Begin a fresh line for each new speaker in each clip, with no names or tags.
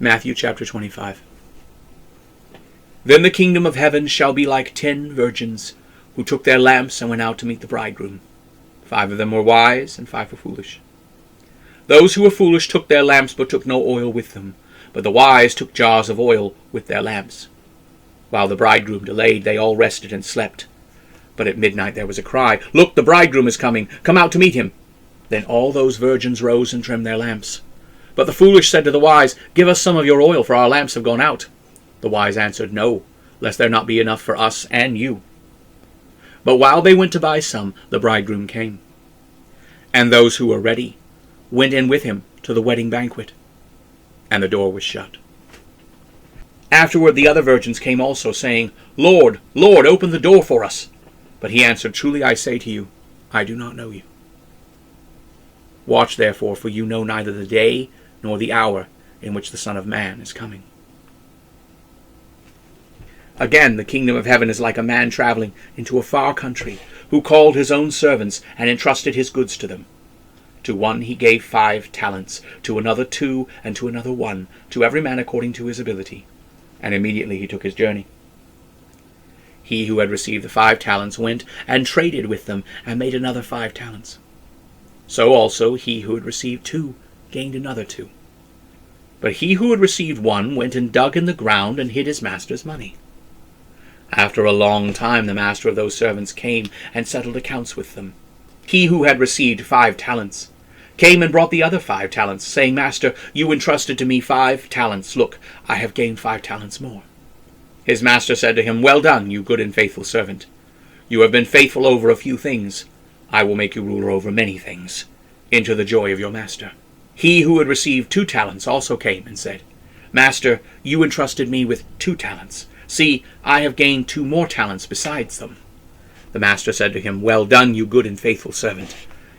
Matthew chapter 25. Then the kingdom of heaven shall be like 10 virgins, who took their lamps and went out to meet the bridegroom. 5 of them were wise, and 5 were foolish. Those who were foolish took their lamps, but took no oil with them. But the wise took jars of oil with their lamps. While the bridegroom delayed, they all rested and slept. But at midnight there was a cry, "Look, the bridegroom is coming! Come out to meet him!" Then all those virgins rose and trimmed their lamps. But the foolish said to the wise, "Give us some of your oil, for our lamps have gone out." The wise answered, "No, lest there not be enough for us and you." But while they went to buy some, the bridegroom came. And those who were ready went in with him to the wedding banquet, and the door was shut. Afterward the other virgins came also, saying, "Lord, Lord, open the door for us." But he answered, "Truly I say to you, I do not know you. Watch therefore, for you know neither the day nor the hour in which the Son of Man is coming." Again, the kingdom of heaven is like a man traveling into a far country, who called his own servants and entrusted his goods to them. To one he gave 5 talents, to another 2, and to another 1, to every man according to his ability. And immediately he took his journey. He who had received the 5 talents went and traded with them, and made another 5 talents. So also he who had received 2 gained another 2. But he who had received 1 went and dug in the ground and hid his master's money. After a long time the master of those servants came and settled accounts with them. He who had received 5 talents came and brought the other 5 talents, saying, "Master, you entrusted to me 5 talents. Look, I have gained 5 talents more." His master said to him, "Well done, you good and faithful servant. You have been faithful over a few things. I will make you ruler over many things. Enter the joy of your master." He who had received 2 talents also came and said, "Master, you entrusted me with 2 talents. See, I have gained 2 more talents besides them." The master said to him, "Well done, you good and faithful servant.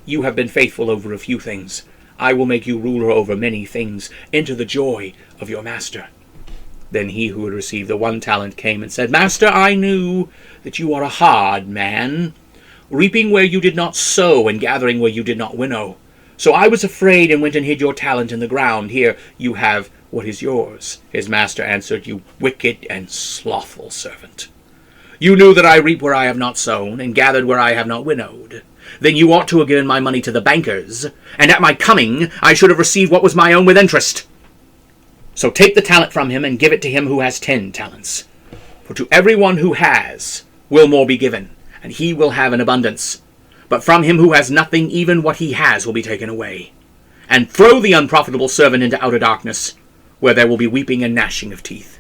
You have been faithful over a few things. I will make you ruler over many things. Enter the joy of your master." Then he who had received the 1 talent came and said, "Master, I knew that you are a hard man, reaping where you did not sow and gathering where you did not winnow. So I was afraid and went and hid your talent in the ground. Here you have what is yours." His master answered, "You wicked and slothful servant. You knew that I reap where I have not sown, and gathered where I have not winnowed. Then you ought to have given my money to the bankers, and at my coming I should have received what was my own with interest. So take the talent from him, and give it to him who has 10 talents. For to everyone who has will more be given, and he will have an abundance. But from him who has nothing, even what he has will be taken away. And throw the unprofitable servant into outer darkness, where there will be weeping and gnashing of teeth.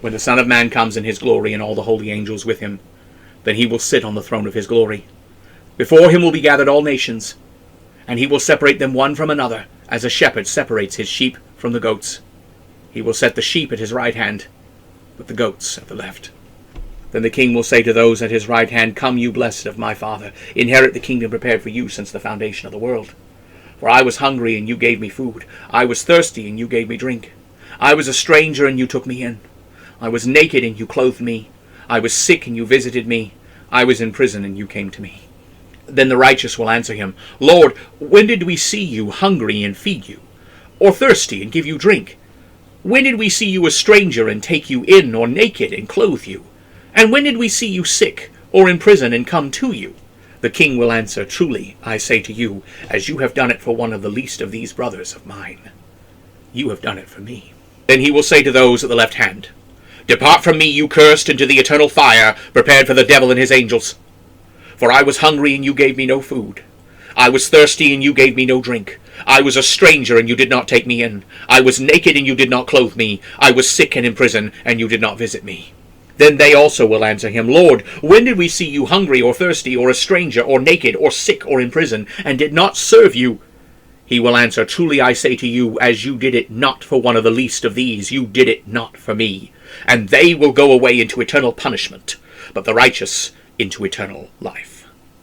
When the Son of Man comes in his glory and all the holy angels with him, then he will sit on the throne of his glory. Before him will be gathered all nations, and he will separate them one from another, as a shepherd separates his sheep from the goats. He will set the sheep at his right hand, but the goats at the left. Then the king will say to those at his right hand, "Come, you blessed of my Father, inherit the kingdom prepared for you since the foundation of the world. For I was hungry, and you gave me food. I was thirsty, and you gave me drink. I was a stranger, and you took me in. I was naked, and you clothed me. I was sick, and you visited me. I was in prison, and you came to me." Then the righteous will answer him, "Lord, when did we see you hungry and feed you, or thirsty and give you drink? When did we see you a stranger and take you in, or naked and clothe you? And when did we see you sick, or in prison and come to you?" The king will answer, "Truly, I say to you, as you have done it for one of the least of these brothers of mine, you have done it for me." Then he will say to those at the left hand, "Depart from me, you cursed, into the eternal fire, prepared for the devil and his angels. For I was hungry, and you gave me no food. I was thirsty, and you gave me no drink. I was a stranger, and you did not take me in. I was naked, and you did not clothe me. I was sick and in prison, and you did not visit me." Then they also will answer him, "Lord, when did we see you hungry, or thirsty, or a stranger, or naked, or sick, or in prison, and did not serve you?" He will answer, "Truly I say to you, as you did it not for one of the least of these, you did it not for me." And they will go away into eternal punishment, but the righteous into eternal life.